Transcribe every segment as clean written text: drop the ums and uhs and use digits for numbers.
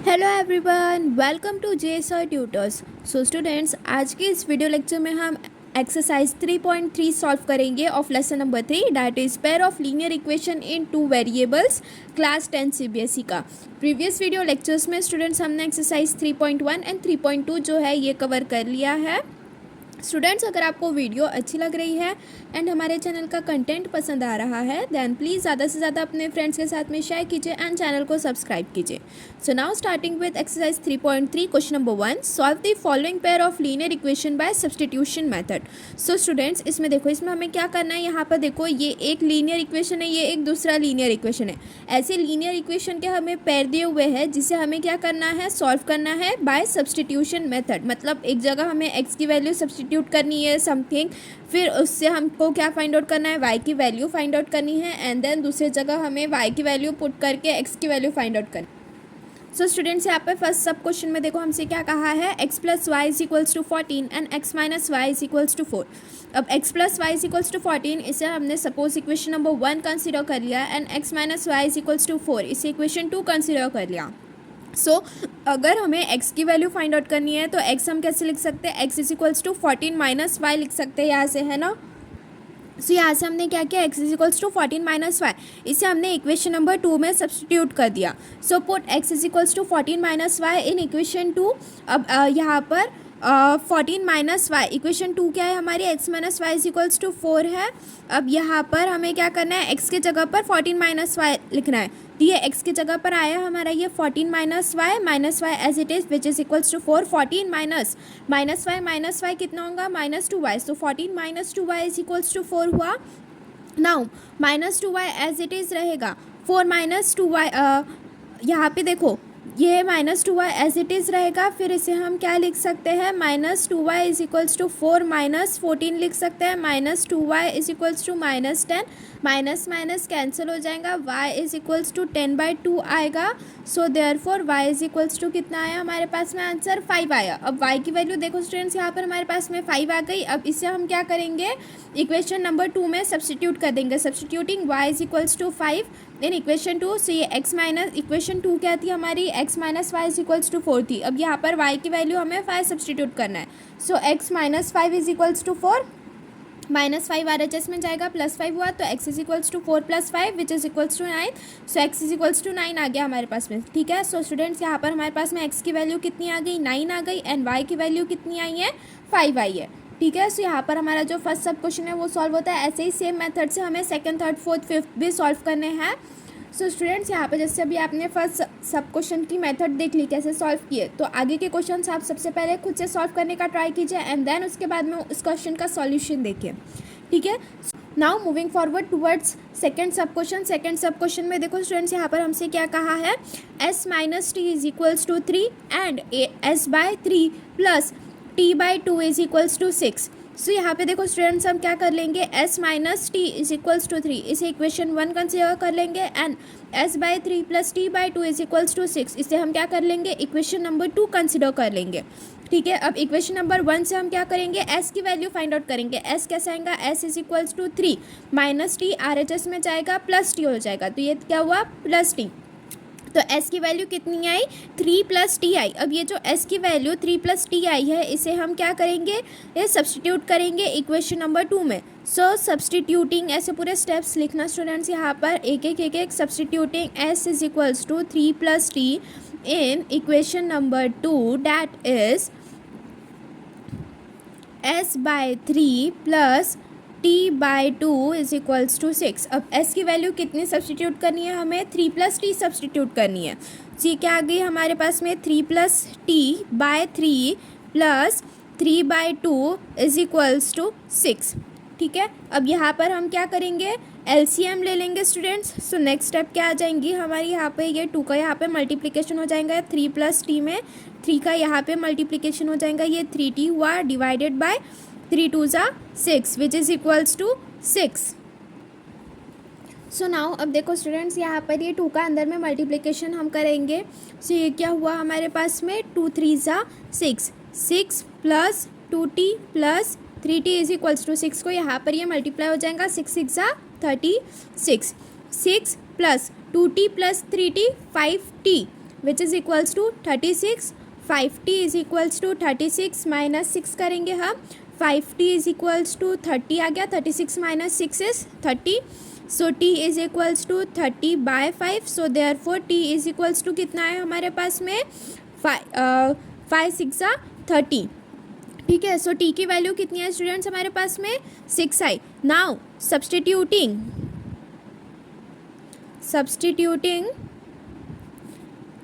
Hello everyone, welcome to JSR tutors. So students, आज के इस वीडियो लेक्चर में हम एक्सरसाइज 3.3 सॉल्व करेंगे of lesson number 3, that is pair of linear equation in two variables, class 10 CBSE का। Previous video lectures में students हमने exercise 3.1 and 3.2 जो है ये कवर कर लिया है। स्टूडेंट्स, अगर आपको वीडियो अच्छी लग रही है एंड हमारे चैनल का कंटेंट पसंद आ रहा है देन प्लीज़ ज़्यादा से ज़्यादा अपने फ्रेंड्स के साथ में शेयर कीजिए एंड चैनल को सब्सक्राइब कीजिए। So now starting with exercise 3.3, question number 1, solve the following pair of linear equation by substitution method. So students, इसमें देखो, इसमें हमें क्या करना है, यहाँ पर देखो ये एक लीनियर इक्वेशन है, ये एक दूसरा लीनियर इक्वेशन है। ऐसे लीनियर इक्वेशन के हमें पेयर दिए हुए हैं जिसे हमें क्या करना है, सॉल्व करना है बाय सब्स्टिट्यूशन मेथड। मतलब एक जगह हमें एक्स की वैल्यू सब्स्टिट्यूट करनी है समथिंग, फिर उससे हमको क्या फाइंड आउट करना है, वाई की वैल्यू फाइंड आउट करनी है एंड देन दूसरी जगह हमें वाई की वैल्यू पुट करके एक्स की वैल्यू फाइंड आउट करनी है। सो स्टूडेंट्स, यहाँ पे फर्स्ट सब क्वेश्चन में देखो हमसे क्या कहा है, x plus y is equals to 14 and x minus y is equals to 4। अब x plus y is equals to 14 इसे हमने सपोज इक्वेशन नंबर 1 कंसिडर कर लिया and x minus y is equals to 4 इसे इक्वेशन 2 कंसिडर कर लिया। सो अगर हमें x की वैल्यू फाइंड आउट करनी है तो x हम कैसे लिख सकते हैं, x is equals to 14 minus y लिख सकते हैं यहाँ से, है ना। सो यहाँ से हमने क्या किया, x is equals to 14 minus y, इसे हमने इक्वेशन नंबर 2 में सब्स्टिट्यूट कर दिया। So put x is equals to 14 minus y in equation 2। अब यहाँ पर 14 माइनस वाई, इक्वेशन 2 क्या है हमारी, x minus y is equals to 4 है। अब यहाँ पर हमें क्या करना है, x के जगह पर 14 माइनस वाई लिखना है। तो ये x की जगह पर आया हमारा ये 14 minus y as it is which is equals to 4। 14 minus y कितना होगा, minus 2y। So 14 minus 2y is equals to 4 हुआ। Now minus 2y as it is रहेगा, 4 माइनस 2y, यहाँ पे देखो ये minus 2y as it is रहेगा। फिर इसे हम क्या लिख सकते हैं, minus 2y is equals to 4 minus 14 लिख सकते हैं। Minus 2y is equals to minus 10, minus minus cancel हो जाएगा, y इज इक्वल्स टू 10/2 आएगा। So therefore y is equals to कितना आया हमारे पास में, आंसर 5 आया। अब y की वैल्यू देखो स्टूडेंट्स, यहाँ पर हमारे पास में 5 आ गई। अब इसे हम क्या करेंगे, इक्वेशन नंबर 2 में सब्स्टिट्यूट कर देंगे। Substituting y is equals to 5 in equation 2। सो ये x माइनस, इक्वेशन 2 क्या थी हमारी, x minus y is equals to 4 थी। अब यहाँ पर y की वैल्यू हमें 5 सब्स्टिट्यूट करना है। So x minus 5 is equals to 4, minus 5 RHS में जाएगा, प्लस 5 हुआ तो x is equals to 4 plus 5 which is equals to 9। So x is equals to 9 आ गया हमारे पास में, ठीक है। सो स्टूडेंट्स, यहाँ पर हमारे पास में x की वैल्यू कितनी आ गई, 9 आ गई एंड y की वैल्यू कितनी आई है, 5 आई है, ठीक है। सो यहाँ पर हमारा जो फर्स्ट सब क्वेश्चन है वो सॉल्व होता है। ऐसे ही सेम मेथड से हमें सेकंड, थर्ड, फोर्थ, फिफ्थ भी सॉल्व करने हैं। सो स्टूडेंट्स, यहाँ पे जैसे अभी आपने फर्स्ट सब क्वेश्चन की मेथड देख ली कैसे सॉल्व किए, तो आगे के क्वेश्चंस आप सबसे पहले खुद से सॉल्व करने का ट्राई कीजिए एंड देन उसके बाद में उस क्वेश्चन का सॉल्यूशन देखिए, ठीक है। Now moving forward towards second सब क्वेश्चन। सेकंड सब क्वेश्चन में देखो स्टूडेंट्स, यहाँ पर हमसे क्या कहा है, s minus t is equals to 3 and s/3 plus t/2 is equals to 6। So यहाँ पे देखो स्टूडेंट्स, हम क्या कर लेंगे, s minus t is equals to 3 इसे इक्वेशन 1 कंसिडर कर लेंगे and s/3 plus t/2 is equals to 6 इसे हम क्या कर लेंगे, इक्वेशन नंबर 2 कंसिडर कर लेंगे, ठीक है। अब इक्वेशन नंबर 1 से हम क्या करेंगे, s की वैल्यू फाइंड आउट करेंगे। s कैसे आएगा, s is equals to 3 minus t RHS में जाएगा, प्लस टी हो जाएगा, तो ये क्या हुआ, प्लस टी। तो s की वैल्यू कितनी आई, 3 प्लस टी आई। अब ये जो s की वैल्यू 3 प्लस टी आई है इसे हम क्या करेंगे, ये सब्स्टिट्यूट करेंगे इक्वेशन नंबर 2 में। सो सब्स्टिट्यूटिंग, ऐसे पूरे स्टेप्स लिखना स्टूडेंट्स, यहाँ पर एक एक substituting s is equals to 3 plus t in equation number 2 that is s/3 plus t/2 is equals to 6। अब s की वैल्यू कितनी सब्स्टिट्यूट करनी है हमें, 3 प्लस टी सब्स्टिट्यूट करनी है। तो ये क्या आ गई हमारे पास में, 3 plus t/3 plus 3/2 is equals to 6, ठीक है। अब यहाँ पर हम क्या करेंगे, LCM ले लेंगे स्टूडेंट्स। सो नेक्स्ट स्टेप क्या आ जाएंगी हमारी, यहाँ पे ये 2 का यहाँ पे मल्टीप्लिकेशन हो जाएगा 3 प्लस टी में, 3 का यहाँ पे मल्टीप्लिकेशन हो जाएगा, ये 3t हुआ डिवाइडेड बाय 3 2 ज़ा 6 which is equals to 6। So now अब देखो स्टूडेंट्स, यहाँ पर ये 2 का अंदर में मल्टीप्लिकेशन हम करेंगे। सो ये क्या हुआ हमारे पास में, 2 3 ज़ा 6, 6 plus 2t plus 3t is equals to 6 को यहाँ पर ये मल्टीप्लाई हो जाएगा, 6 6 ज़ा 36, 6 plus 2t plus 3t 5t which is equals to 36। 5t is equals to 36 minus 6 करेंगे हम, 5t इज इक्वल्स टू 30 आ गया, 36 minus 6 is 30, so t is equals to 30/5, so therefore t is equals to कितना है हमारे पास में 5 6 30, ठीक है। सो t की वैल्यू कितनी है स्टूडेंट्स हमारे पास में 6 आई। Now substituting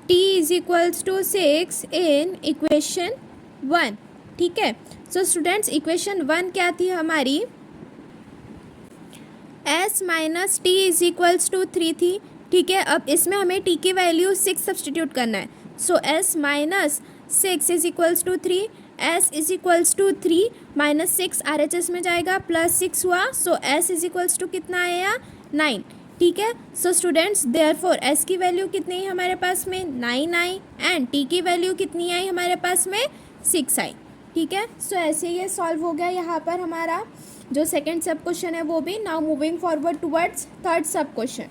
t is equals to 6 in equation 1, ठीक है। सो स्टूडेंट्स इक्वेशन 1 क्या थी हमारी, s minus t is equals to 3 थी, ठीक है। अब इसमें हमें t की वैल्यू 6 सब्सटीट्यूट करना है, so s minus 6 is equals to 3, s is equals to 3 minus 6 RHS में जाएगा, प्लस 6 हुआ, so s is equals to कितना आया 9, ठीक है। सो स्टूडेंट्स देयरफॉर s की वैल्यू कितनी है हमारे पास में 9 आई, एंड t की वैल्यू कितनी आई हमारे पास में 6 आई, ठीक है। सो ऐसे ये सॉल्व हो गया यहाँ पर हमारा जो सेकंड सब क्वेश्चन है वो भी। Now moving forward towards third सब क्वेश्चन।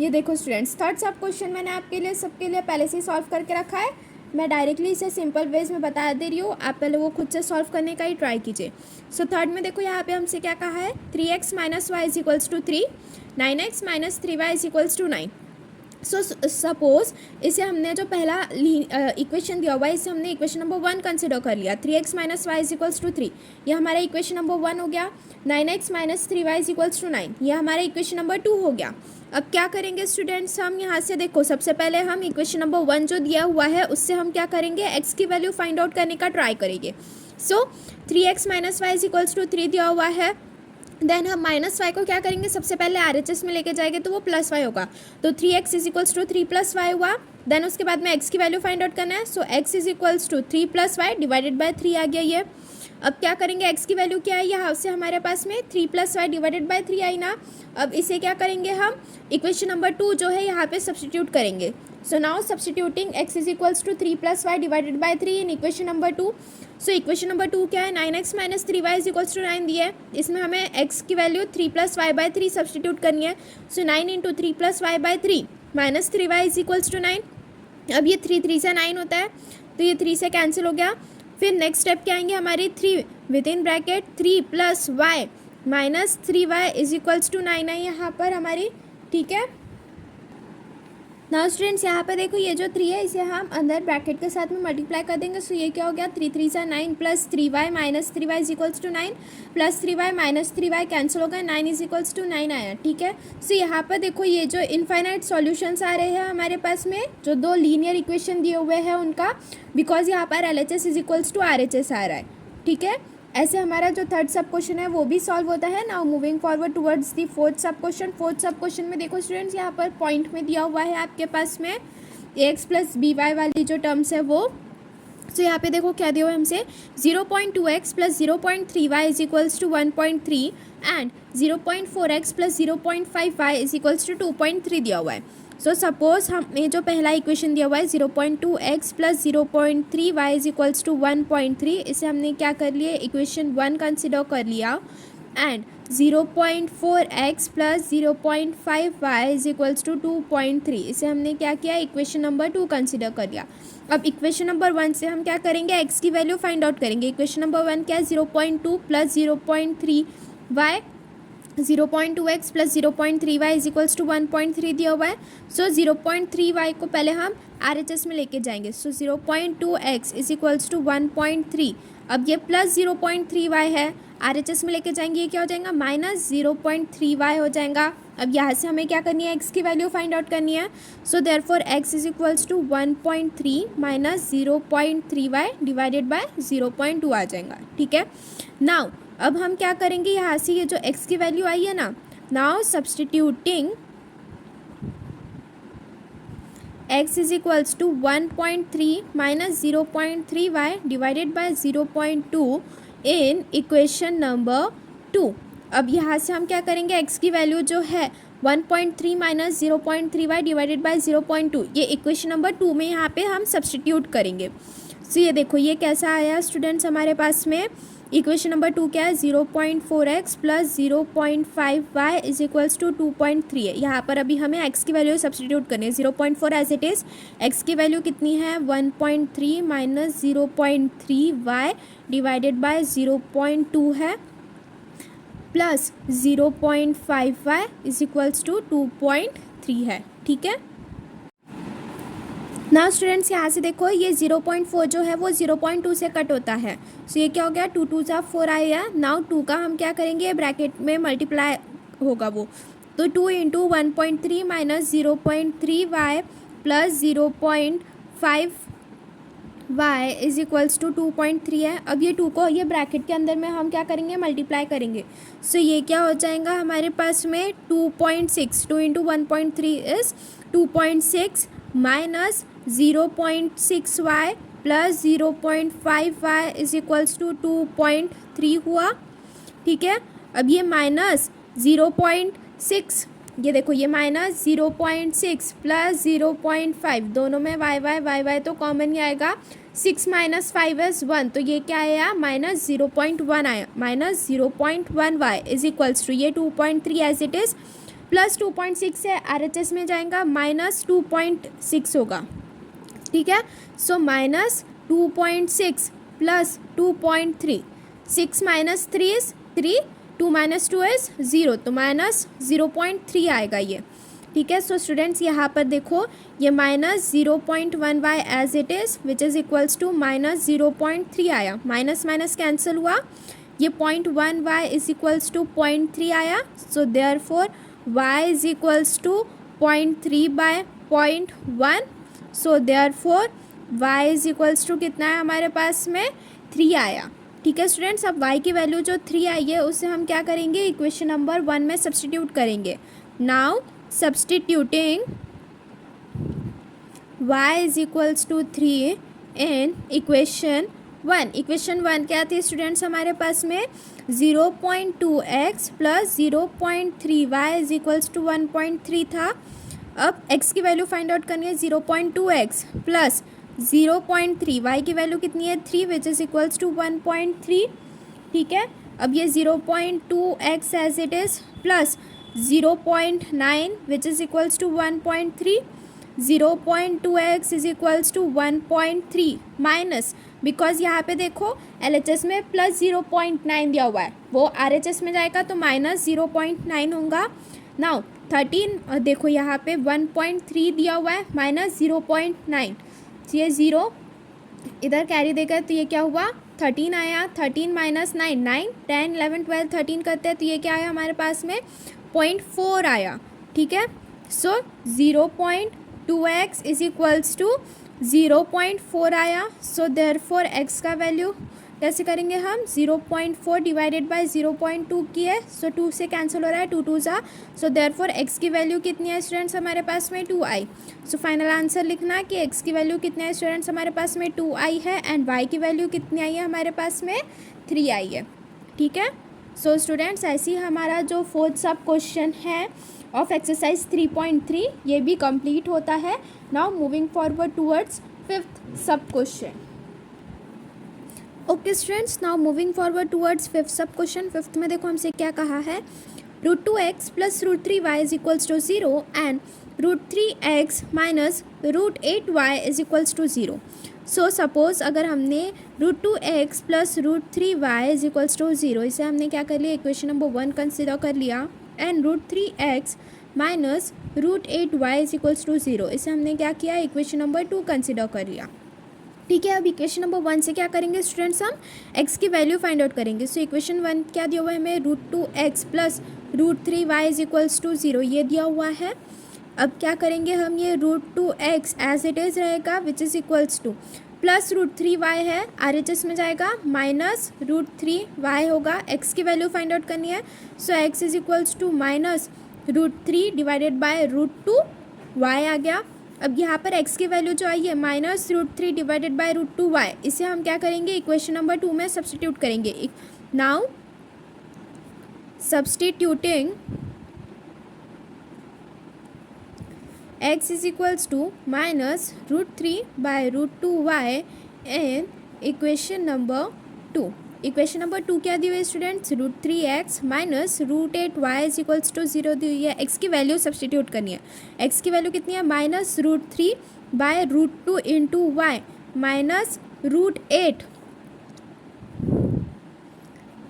ये देखो स्टूडेंट्स, थर्ड सब क्वेश्चन मैंने आपके लिए सबके लिए पहले से ही सॉल्व करके रखा है, मैं डायरेक्टली इसे सिंपल वेज में बता दे रही हूँ, आप पहले वो खुद से सॉल्व करने का ही ट्राई कीजिए। सो थर्ड में देखो यहाँ पे हमसे क्या कहा है, 3x minus y is equals to 3, 9x minus 3y is equals to 9। So suppose इसे हमने जो पहला इक्वेशन दिया हुआ है इसे हमने इक्वेशन नंबर 1 कंसिडर कर लिया, 3x minus y is equals to 3, ये हमारा इक्वेशन नंबर 1 हो गया। 9x minus 3y is equals to 9, ये हमारा इक्वेशन नंबर 2 हो गया। अब क्या करेंगे स्टूडेंट्स, हम यहाँ से देखो सबसे पहले हम इक्वेशन नंबर 1 जो दिया हुआ है उससे हम क्या करेंगे, x की वैल्यू फाइंड आउट करने का ट्राई करेंगे। So 3x minus y is equals to 3 दिया हुआ है, देन हम माइनस वाई को क्या करेंगे, सबसे पहले RHS में लेके जाएंगे तो वो प्लस वाई होगा, तो 3x is equals to 3 plus y हुआ। देन उसके बाद में x की वैल्यू फाइंड आउट करना है, so x is equals to 3 plus y divided by 3 आ गया ये। अब क्या करेंगे, x की वैल्यू क्या है यहाँ से हमारे पास में 3 प्लस वाई डिवाइडेड बाय 3 आई ना। अब इसे क्या करेंगे हम, इक्वेशन नंबर 2 जो है यहाँ पे सब्सटीट्यूट करेंगे। So now substituting x is equals to 3 plus y divided by 3 in equation number 2। So equation number 2 क्या है, 9x minus 3y is equals to 9 दिया है, इसमें हमें x की value 3 plus y by 3 substitute करनी है। So 9 into 3 plus y by 3 minus 3y is equals to 9। अब ये 3 3 से 9 होता है, तो ये 3 से कैंसिल हो गया। फिर नेक्स्ट स्टेप क्या आएंगे हमारी, 3 within bracket 3 plus y minus 3y is equals to 9 आई यहाँ पर हमारी, ठीक है। नाउ स्टूडेंट्स यहाँ पे देखो ये जो 3 है इसे हम अंदर ब्रैकेट के साथ में मल्टीप्लाई कर देंगे, सो ये क्या हो गया 3 3 से 9 plus 3y minus 3y is equals to 9, plus 3y minus 3y cancel हो गया, 9 इज इक्वल्स टू 9 आया, ठीक है। सो यहाँ पर देखो ये जो इनफाइनाइट सॉल्यूशंस आ रहे हैं हमारे पास में, जो 2 लीनियर इक्वेशन दिए हुए हैं उनका, बिकॉज यहाँ पर LHS is equals to RHS आ रहा है, ठीक है। ऐसे हमारा जो थर्ड सब क्वेश्चन है वो भी सॉल्व होता है। Now moving forward towards the fourth सब क्वेश्चन। फोर्थ सब क्वेश्चन में देखो स्टूडेंट्स यहाँ पर पॉइंट में दिया हुआ है आपके पास में ax प्लस by वाली जो टर्म्स है वो। सो यहाँ पे देखो क्या दिया हुआ है हमसे, 0.2x plus 0.3y is equals to 1.3 and 0.4x plus 0.5y is equals to 2.3 दिया हुआ है। सो सपोज हमें जो पहला इक्वेशन दिया हुआ है 0.2x plus 0.3y is equals to 1.3, इसे हमने क्या कर लिया, इक्वेशन 1 कंसिडर कर लिया, and 0.4x plus 0.5y is equals to 2.3, इसे हमने क्या किया, इक्वेशन नंबर 2 कंसिडर कर लिया। अब इक्वेशन नंबर 1 से हम क्या करेंगे, x की वैल्यू फाइंड आउट करेंगे। इक्वेशन नंबर 1 क्या है, 0.2 plus 0.3y, 0.2x plus 0.3y is equals to 1.3 दिया हुआ है। सो 0.3y को पहले हम RHS में लेके जाएंगे, सो 0.2x इज इक्वल्स टू 1.3, अब ये प्लस 0.3y है, RHS में लेके जाएंगे, ये क्या हो जाएगा, माइनस 0.3y हो जाएगा। अब यहाँ से हमें क्या करनी है, x की वैल्यू फाइंड आउट करनी है। So therefore x is equals to 1.3 minus 0.3y divided by 0.2 आ जाएगा, ठीक है। नाउ अब हम क्या करेंगे, यहाँ से ये जो x की वैल्यू आई है ना, now substituting x is equals to 1.3 minus 0.3y divided by 0.2 in equation number 2। अब यहाँ से हम क्या करेंगे, x की वैल्यू जो है 1.3 माइनस 0.3y डिवाइडेड बाय 0.2, ये इक्वेशन नंबर 2 में यहाँ पे हम सब्सटीट्यूट करेंगे। सो ये देखो ये कैसा आया स्टूडेंट्स हमारे पास में, इक्वेशन नंबर 2 क्या है, 0.4x plus 0.5y is equals to 2.3 है। यहाँ पर अभी हमें x की वैल्यू सब्सटीट्यूट करनी है। 0.4 एज इट इज़, x की वैल्यू कितनी है 1.3 माइनस 0.3y डिवाइडेड बाय 0.2 है plus 0.5y is equals to 2.3 है। ठीक है, ना स्टूडेंट्स यहाँ से देखो ये 0.4 जो है वो 0.2 से कट होता है। सो ये क्या हो गया, 2 2 जा 4 आया। नाउ 2 का हम क्या करेंगे, ब्रैकेट में मल्टीप्लाई होगा वो, तो 2 into 1.3 minus 0.3y plus 0.5y is equals to 2.3 है। अब ये 2 को ये ब्रैकेट के अंदर में हम क्या करेंगे, मल्टीप्लाई करेंगे। सो ये क्या हो जाएगा हमारे पास में 2.6, 2 into 1.3 is 2.6 minus 0.6y plus 0.5y is equals to 2.3 हुआ। ठीक है, अब ये माइनस 0.6, ये देखो ये माइनस 0.6 प्लस 0.5, दोनों में y तो कॉमन ही आएगा। 6 माइनस 5 इज 1, तो ये क्या आया, माइनस 0.1 आया। Minus 0.1y is equals to ये 2.3 एज इट इज़ प्लस 2.6 से RHS में जाएगा, माइनस 2.6 होगा। ठीक है, so minus 2.6 plus 2.3, 6 minus 3 is 3, 2 minus 2 is 0, तो माइनस 0.3 आएगा ये। ठीक है, सो स्टूडेंट्स यहाँ पर देखो ये minus 0.1y as it is which is equals to minus 0.3 आया। माइनस माइनस कैंसिल हुआ, ये 0.1y इज इक्वल्स टू 0.3 आया। So therefore y is equals to 0.3 by 0.1। So therefore y is equals to कितना है हमारे पास में 3 आया। ठीक है स्टूडेंट्स, अब y की वैल्यू जो 3 आई है उसे हम क्या करेंगे, इक्वेशन नंबर 1 में सब्सटीट्यूट करेंगे। Now substituting y is equals to 3 in equation 1। Equation 1 क्या थी स्टूडेंट्स हमारे पास में, 0.2x plus 0.3y is equals to 1.3 था। अब x की वैल्यू फाइंड आउट करनी है, 0.2x प्लस 0.3, y की वैल्यू कितनी है 3 विच इज़ इक्वल्स टू 1.3। ठीक है, अब ये 0.2x as it is plus 0.9 which is equals to 1.3, 0.2x is equals to 1.3 minus, because यहाँ पे देखो LHS में प्लस 0.9 दिया हुआ है, वो RHS में जाएगा तो माइनस 0.9 होगा। नाउ 13 देखो यहाँ पे 1.3 दिया हुआ है माइनस 0.9, ये 0 इधर कैरी देकर तो ये क्या हुआ 13 आया। 13 माइनस 9, 9, 10, 11, 12, 13 करते हैं तो ये क्या आया हमारे पास में 0.4 आया। ठीक है, सो 0.2x इज इक्वल्स टू 0.4 आया। सो देयरफॉर x का वैल्यू कैसे करेंगे हम, 0.4 डिवाइडेड बाय 0.2 की है, सो 2 से कैंसिल हो रहा है, 2 2 जा। सो देयरफॉर x की वैल्यू कितनी है स्टूडेंट्स हमारे पास में 2i। सो फाइनल आंसर लिखना कि x की वैल्यू कितनी है स्टूडेंट्स हमारे पास में 2i है, एंड y की वैल्यू कितनी आई है हमारे पास में 3i है। ठीक है, सो स्टूडेंट्स ऐसे ही हमारा जो फोर्थ सब क्वेश्चन है ऑफ एक्सरसाइज 3.3 ये भी कंप्लीट होता है। Now moving forward towards fifth sub question. Okay students, now moving forward towards fifth sub question. Fifth में देखो हमसे क्या कहा है, √2x plus √3y is equals to 0 and √3x minus √8y is equals to 0। So suppose अगर हमने √2x plus √3y is equals to 0, इसे हमने क्या कर लिया, इक्वेशन नंबर 1 कंसिडर कर लिया, and √3x minus √8y is equals to 0, इसे हमने क्या किया, इक्वेशन नंबर 2 कंसिडर कर लिया। ठीक है, अब इक्वेशन नंबर 1 से क्या करेंगे स्टूडेंट्स, हम x की वैल्यू फाइंड आउट करेंगे। सो इक्वेशन 1 क्या दिया हुआ है हमें, √2x plus √3y is equals to 0 ये दिया हुआ है। अब क्या करेंगे हम, ये √2x एज इट इज़ रहेगा विच is equals two plus √3y है, RHS में जाएगा, माइनस √3y होगा। x की वैल्यू फाइंड आउट करनी है, so x is equals to minus √3 divided by √2y आ गया। अब यहाँ पर x की वैल्यू जो आई है माइनस √3 डिवाइडेड बाय √2y, इसे हम क्या करेंगे, इक्वेशन नंबर 2 में सब्सटीट्यूट करेंगे। Now substituting x is equals to minus √3 by √2y in equation number 2। Equation number 2 क्या दी हुई है students, √3x minus √8y is equals to 0 दी हुई है। x की वैल्यू सब्सटीट्यूट करनी है। x की वैल्यू कितनी है, -√3 by √2 into Y minus √8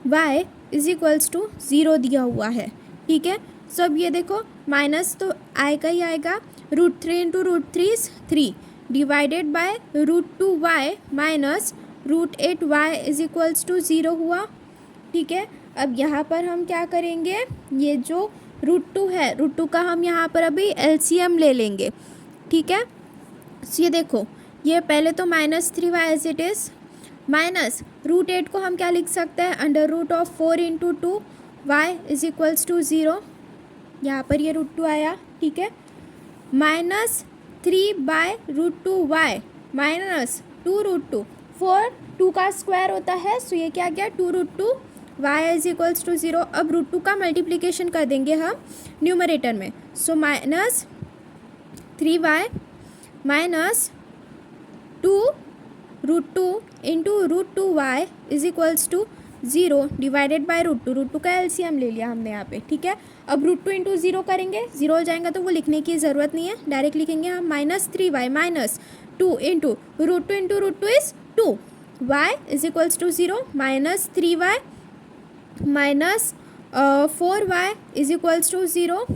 y is equals to 0 दिया हुआ है। ठीक है, सो अब ये देखो माइनस तो आएगा ही आएगा, √3 into √3 is 3 divided by √2y minus √8y is equals to 0 हुआ। ठीक है, अब यहाँ पर हम क्या करेंगे, ये जो √2 है, √2 का हम यहाँ पर अभी LCM ले लेंगे। ठीक है, सो ये देखो, ये पहले तो -3y as it is minus √8 को हम क्या लिख सकते हैं, √4 into 2y is equals to 0। यहाँ पर ये √2 आया। ठीक है, -3 बाय √2y माइनस 2√2, 4 2 का स्क्वायर होता है, सो ये क्या गया 2√2 y इज इक्वल्स टू 0। अब √2 का मल्टीप्लिकेशन कर देंगे हम न्यूमरेटर में, so -3y minus 2√2 into √2y is equals to 0 divided by √2 का LCM ले लिया हमने यहाँ पे। ठीक है, अब √2 इंटू 0 करेंगे, 0 हो जाएगा तो वो लिखने की ज़रूरत नहीं है, डायरेक्ट लिखेंगे हम -3y minus 2 into √2 is 2 y is equals to 0 -3y minus 4y is equals to 0।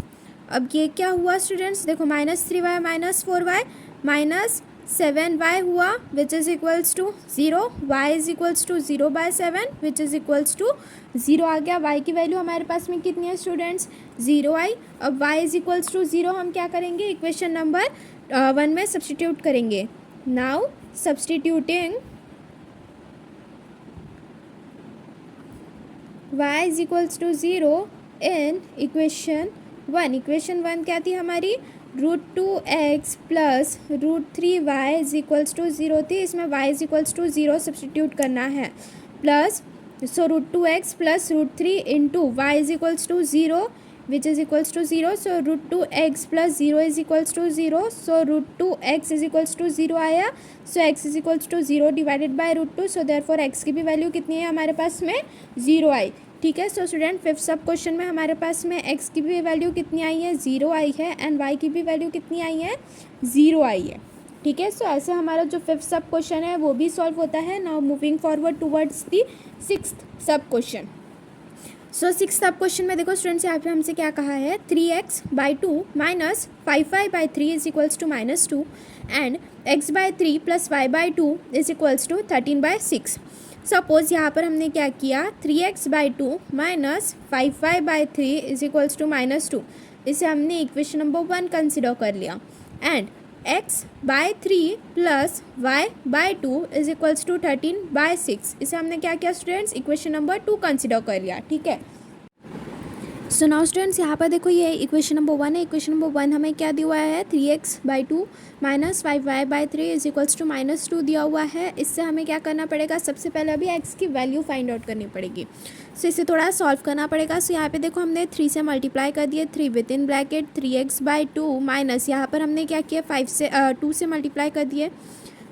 अब ये क्या हुआ स्टूडेंट्स, देखो -3y minus 4y minus 7y हुआ which is equals to 0, y is equals to 0 by 7 which is equals to 0 आ गया। y की value हमारे पास में कितनी है स्टूडेंट्स, 0 आई। अब y इज इक्वल्स टू 0 हम क्या करेंगे, इक्वेशन नंबर 1 में सब्सटीट्यूट करेंगे। Now substituting y is equals to 0 in equation 1। Equation 1 क्या थी हमारी, √2x plus √3y is equals to 0 थी, इसमें y is equals to 0 substitute करना है, plus so √2x plus √3 into y is equals to 0 which is equals to 0, so √2x plus 0 is equals to 0, so √2x is equals to 0 आया, so x is equals to 0 divided by √2, so therefore x की भी value कितनी है हमारे पास में, 0 आई। ठीक है, so student fifth sub question में हमारे पास में x की भी वैल्यू कितनी आई है, 0 आई है, एंड y की भी वैल्यू कितनी आई है, 0 आई है। ठीक है, सो ऐसे हमारा जो फिफ्थ सब क्वेश्चन है वो भी सॉल्व होता है। Now moving forward towards the sixth सब क्वेश्चन। सो सिक्स सब क्वेश्चन में देखो स्टूडेंट्स, यहाँ पे हमसे क्या कहा है, 3x/2 minus 5y/3 is equals to -2 and x/3 plus y/2 is equals to 13/6। Suppose यहाँ पर हमने क्या किया, 3x/2 minus 5y/3 is equals to -2, इसे हमने इक्वेशन नंबर 1 कंसिडर कर लिया, and x/3 plus y/2 is equals to 13/6, इसे हमने क्या किया स्टूडेंट्स, इक्वेशन नंबर 2 कंसिडर कर लिया। ठीक है, सो नाउ स्टूडेंट्स यहाँ पर देखो ये इक्वेशन नंबर 1 है। इक्वेशन नंबर 1 हमें क्या दिया हुआ है, 3x/2 minus 5y/3 is equals to -2 दिया हुआ है। इससे हमें क्या करना पड़ेगा, सबसे पहले अभी x की वैल्यू फाइंड आउट करनी पड़ेगी, सो इसे थोड़ा सॉल्व करना पड़ेगा। सो यहाँ पे देखो हमने 3 से मल्टीप्लाई कर दिए, 3 within bracket 3x/2 minus यहाँ पर हमने क्या किया, 2 से मल्टीप्लाई कर दिए,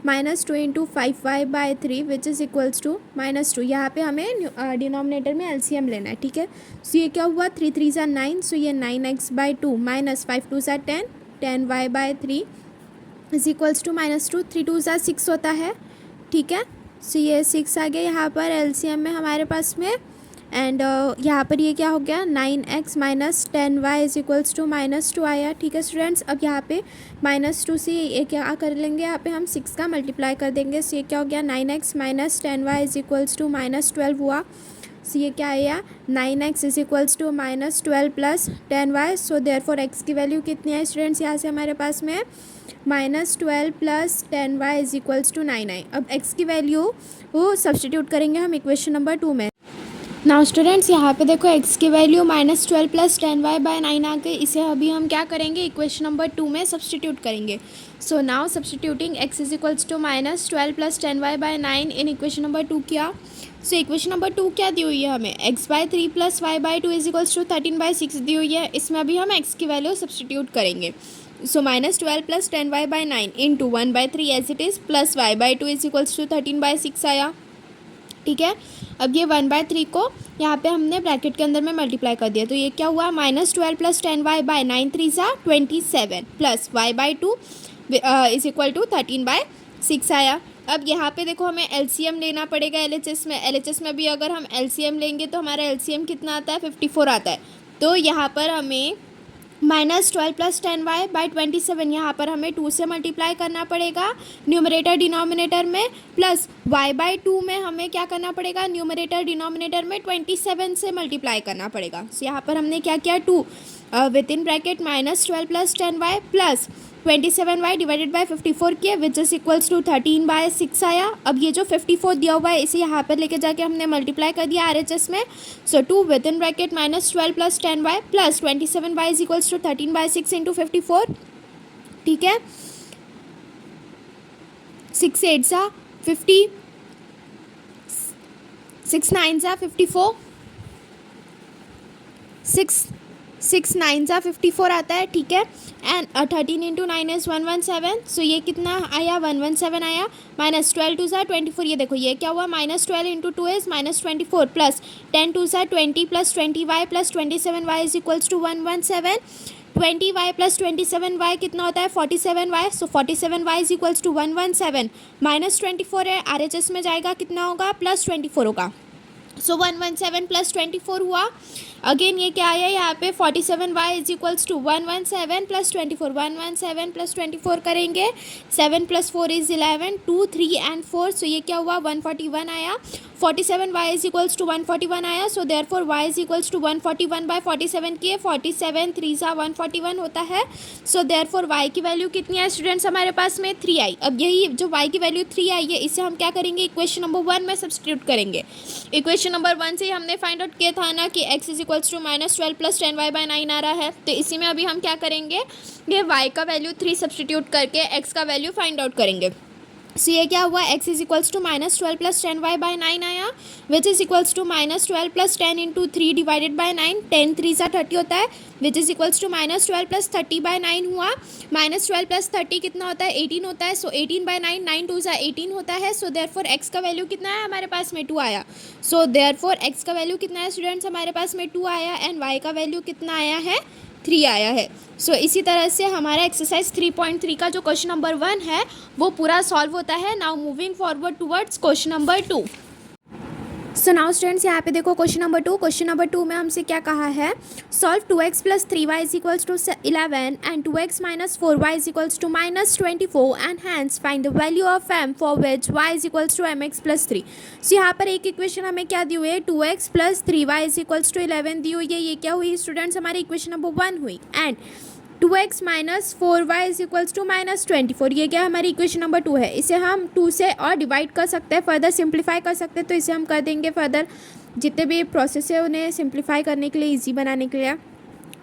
-2 into 5y/3 which is equals to -2। यहाँ पे हमें डिनोमिनेटर में LCM लेना है। ठीक है, सो ये क्या हुआ, 3 3 ज़ा 9, सो ये 9x/2 माइनस 5 2 ज़ा 10, 10y/3 इज इक्वल्स टू -2, 3 2 ज़ा 6 होता है। ठीक है, सो ये 6 आ गया यहाँ पर LCM में हमारे पास में, एंड यहाँ पर ये क्या हो गया, 9x minus 10y is equals to -2 आया। ठीक है स्टूडेंट्स, अब यहाँ पे -2 से ये क्या कर लेंगे, यहाँ पे हम 6 का मल्टीप्लाई कर देंगे, सो ये क्या हो गया, 9x minus 10y is equals to -12 हुआ। सो ये क्या आया, 9x is equals to -12 plus 10y, so therefore x की वैल्यू कितनी है स्टूडेंट्स, यहाँ से हमारे पास में -12 plus 10y is equals to 9 आई। अब x की वैल्यू वो सब्सटीट्यूट करेंगे हम इक्वेशन नंबर 2 में। नाउ स्टूडेंट्स यहाँ पे देखो x की वैल्यू -12 प्लस 10y/9 आ गई, इसे अभी हम क्या करेंगे, इक्वेशन नंबर 2 में सब्सटीट्यूट करेंगे। So now substituting x is equals to -12 plus 10y/9 in equation number 2 किया। सो इक्वेशन नंबर 2 क्या दी हुई है हमें, x/3 plus y/2 is equals to 13/6 दी हुई है, इसमें अभी हम x की वैल्यू सब्सटीट्यूट करेंगे। So -12 plus 10y/9 into 1/3 as it is plus y/2 is equals to 13/6 आया। ठीक है, अब ये 1/3 को यहाँ पे हमने ब्रैकेट के अंदर में मल्टीप्लाई कर दिया, तो ये क्या हुआ -12 + 10y बाय 9 3 ज़ा 27 plus y/2 is equal to 13/6 आया। अब यहाँ पे देखो हमें एलसीएम लेना पड़ेगा एलएचएस में भी अगर हम एलसीएम लेंगे तो हमारा एलसीएम कितना आता है 54 आता है। तो यहाँ पर हमें -12 + 10y बाय 27 यहाँ पर हमें 2 से मल्टीप्लाई करना पड़ेगा न्यूमरेटर डिनोमिनेटर में, प्लस y/2 में हमें क्या करना पड़ेगा न्यूमरेटर डिनोमिनेटर में 27 से मल्टीप्लाई करना पड़ेगा। सो यहाँ पर हमने क्या किया 2 within bracket -12 + 10y plus 27y divided by 54 किए विच इज इक्वल्स टू 13/6 आया। अब ये जो 54 दिया हुआ है इसे यहाँ पर लेके जाके हमने मल्टीप्लाई कर दिया RHS में। So 2 within bracket -12 + 10y plus 27y is equals to 13/6 into 54। ठीक है, 6 8 ज़ा 50, 6 9 ज़ा 54, 6 9 ज़ा 54 आता है। ठीक है, एंड 13 इंटू 9 इज़ 117। सो ये कितना आया 117 आया। -12 2 ज़ा 24, ये देखो ये क्या हुआ -12 इंटू 2 इज़ -24 प्लस 10 2 ज़ा 20 plus 20y plus 27y is equals to 117। 20y plus 27y कितना होता है 47y। So 47y is equals to 117 -24 है RHS में जाएगा कितना होगा +24 होगा। सो 117 + 24 हुआ। अगेन ये क्या आया यहाँ पे 47y इज इक्वल्स टू 117 + 24, 117 + 24 करेंगे 7 + 4 इज 11, 2 3 एंड 4। सो ये क्या हुआ 141 आया। 47y इज इक्वल्स टू 141 आया। So therefore y is equals to 141/47 किए 47 3 ज़ा 141 होता है। सो देयरफॉर y की वैल्यू कितनी है स्टूडेंट्स हमारे पास में 3 आई। अब यही जो y की वैल्यू 3 आई है इसे हम क्या करेंगे इक्वेशन नंबर 1 में सब्स्टिट्यूट करेंगे। इक्वेशन नंबर 1 से हमने फाइंड आउट किया था ना कि x is equals to -12 + 10y by 9 आ रहा है, तो इसी में अभी हम क्या करेंगे ये y का वैल्यू 3 सब्स्टिट्यूट करके x का वैल्यू फाइंड आउट करेंगे। सो ये क्या हुआ x is equals to -12 + 10y by 9 आया which is equals to -12 + 10 into 3 divided by 9, 10 3 ज़ा 30 होता है which is equals to -12 + 30 by 9 हुआ। -12 + 30 कितना होता है 18 होता है। सो 18/9, 9 2 ज़ा 18 होता है। सो देयरफॉर x का वैल्यू कितना है हमारे पास में 2 आया। सो देयरफॉर x का वैल्यू कितना है स्टूडेंट्स हमारे पास में 2 आया एंड y का वैल्यू कितना आया है 3 आया है। सो इसी तरह से हमारा एक्सरसाइज 3.3 का जो क्वेश्चन नंबर 1 है वो पूरा सॉल्व होता है। Now moving forward towards question number 2। So now students यहाँ पे देखो क्वेश्चन नंबर 2 में हमसे क्या कहा है solve 2x + 3y is equals to 11 and 2x - 4y is equals to -24 and hence find the value of m for which y is equals to mx + 3। So यहाँ पर एक इक्वेशन हमें क्या दी हुई है 2x + 3y is equals to 11 दी हुई है। ये क्या हुई स्टूडेंट्स हमारी इक्वेशन नंबर 1 हुई। And 2x - 4y is equals to -24, ये क्या हमारी इक्वेशन नंबर 2 है। इसे हम 2 से और डिवाइड कर सकते हैं, फर्दर सिंप्लीफाई कर सकते हैं, तो इसे हम कर देंगे फर्दर जितने भी प्रोसेस है उन्हें सिंप्लीफाई करने के लिए, ईजी बनाने के लिए।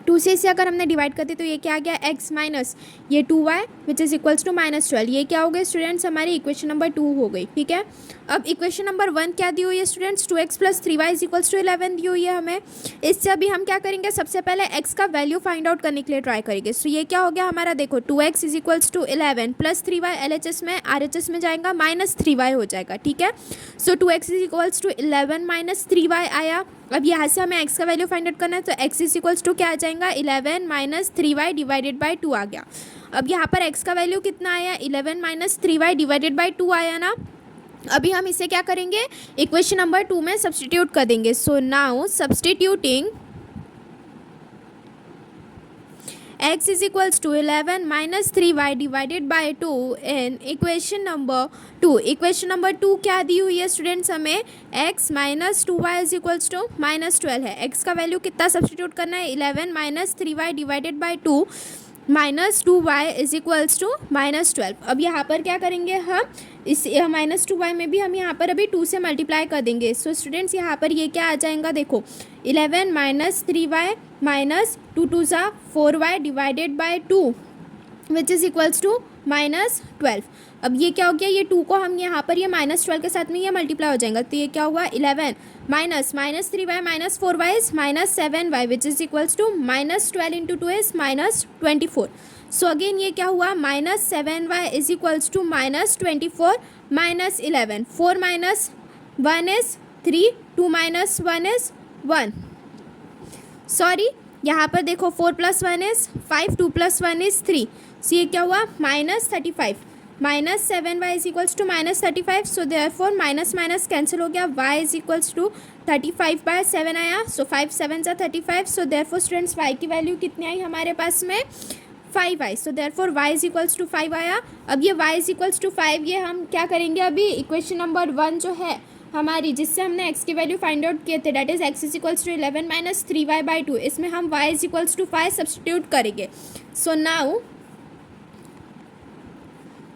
2 से इसे अगर हमने डिवाइड कर दी तो ये क्या आ गया x माइनस ये 2y which is equals to -12। ये क्या हो गया स्टूडेंट्स हमारी इक्वेशन नंबर 2 हो गई। ठीक है, अब इक्वेशन नंबर 1 क्या दी हुई है students 2x + 3y is equals to 11 दी हुई है हमें। इससे अभी हम क्या करेंगे सबसे पहले x का वैल्यू फाइंड आउट करने के लिए ट्राई करेंगे। सो ये क्या हो गया हमारा देखो 2x is equals to 11 plus 3y LHS में RHS में जाएगा -3y हो जाएगा। ठीक है, सो 2x is equals to 11 - 3y आया। अब यहाँ से हमें x का वैल्यू फाइंड आउट करना है तो x इज इक्वल्स टू क्या आ जाएगा 11 - 3y डिवाइडेड बाई 2 आ गया। अब यहाँ पर x का वैल्यू कितना आया 11 - 3y डिवाइडेड बाई 2 आया ना। अभी हम इसे क्या करेंगे इक्वेशन नंबर 2 में सब्स्टिट्यूट कर देंगे। So now substituting x is equals to 11 - 3y divided by 2 in equation number 2। Equation number 2 क्या दी हुई है स्टूडेंट्स हमें x - 2y is equals to -12 है। x का वैल्यू कितना सब्स्टिट्यूट करना है 11 - 3y divided by 2 -2y is equals to -12। अब यहाँ पर क्या करेंगे हम इस -2y में भी हम यहाँ पर अभी 2 से मल्टीप्लाई कर देंगे। सो स्टूडेंट्स यहाँ पर ये क्या आ जाएगा देखो 11 - 3y -2 2 ज़ा 4y divided by 2 which is equals to -12। अब ये क्या हो गया ये 2 को हम यहाँ पर ये -12 के साथ में ये मल्टीप्लाई हो जाएगा तो ये क्या हुआ 11 -3y - 4y is -7y which is equals to -12 into 2 is -24। So again ये क्या हुआ -7y is equals to -24 -11, 4 - 1 is 3, 2 minus 1 is 1. Sorry, यहाँ पर देखो 4 + 1 is 5, 2 + 1 is 3. सो ये क्या हुआ -35. -7y is equals to -35. So therefore minus minus cancel हो गया. y इज इक्वल्स टू 35/7 आया. So 5 7 = 35. So therefore students y की वैल्यू कितनी आई हमारे पास में 5 आई. So therefore y is equals to 5 आया. अब ये y इज इक्वल्स टू 5 ये हम क्या करेंगे अभी इक्वेशन नंबर 1 जो है हमारी जिससे हमने x की वैल्यू फाइंड आउट किए थे that is x is equals to 11 - 3y/2. इसमें हम y is equals to 5 substitute करेंगे. So now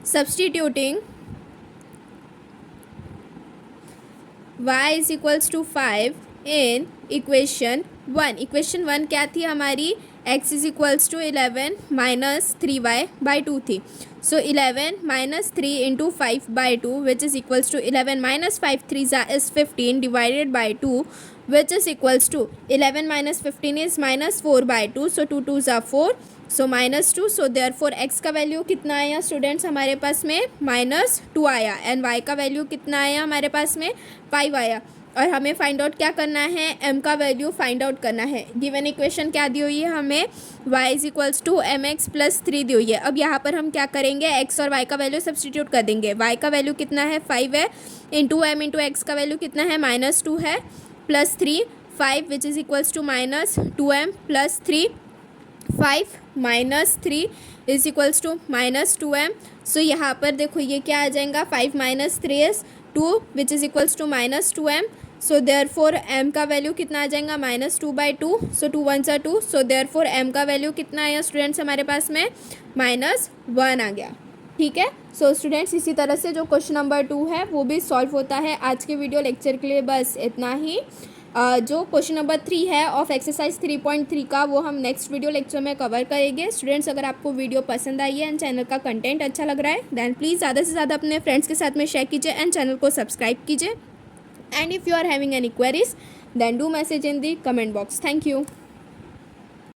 substituting y is equals to 5 in equation 1. Equation 1 क्या थी हमारी x is equals to 11 - 3y/2 थी. सो 11 - 3 into 5/2 which is equals to 11 - 5 3 is 15 divided by 2 which is equals to 11 - 15 is -4/2. So 2 2s are 4. So -2. So therefore x का value कितना आया students हमारे पास में -2 आया. एंड y का वैल्यू कितना आया हमारे पास में 5 आया. और हमें फाइंड आउट क्या करना है m का वैल्यू फाइंड आउट करना है. गिवन इक्वेशन क्या दी हुई है हमें y is equals to mx + 3 दी हुई है. अब यहाँ पर हम क्या करेंगे x और y का वैल्यू सब्सटीट्यूट कर देंगे. y का वैल्यू कितना है 5 है इंटू m इंटू एक्स का वैल्यू कितना है -2 है +3 5 which is equals to -2m + 3 5 - 3 is equals to -2m. So यहाँ पर देखो ये क्या आ जाएगा 5 - 3 is 2 which is equals to -2m. So therefore m का वैल्यू कितना आ जाएगा -2/2. So 2 1s are 2. So therefore m का वैल्यू कितना आया स्टूडेंट्स हमारे पास में -1 आ गया. ठीक है. सो स्टूडेंट्स इसी तरह से जो क्वेश्चन नंबर 2 है वो भी सॉल्व होता है. आज के वीडियो लेक्चर के लिए बस इतना ही. जो क्वेश्चन नंबर 3 है ऑफ एक्सरसाइज 3.3 का वो हम नेक्स्ट वीडियो लेक्चर में कवर करेंगे. स्टूडेंट्स अगर आपको वीडियो पसंद आई है एंड चैनल का कंटेंट अच्छा लग रहा है देन प्लीज़ ज़्यादा से ज़्यादा अपने फ्रेंड्स के साथ में शेयर कीजिए एंड चैनल को सब्सक्राइब कीजिए. And if you are having any queries then do message in the comment box. Thank you.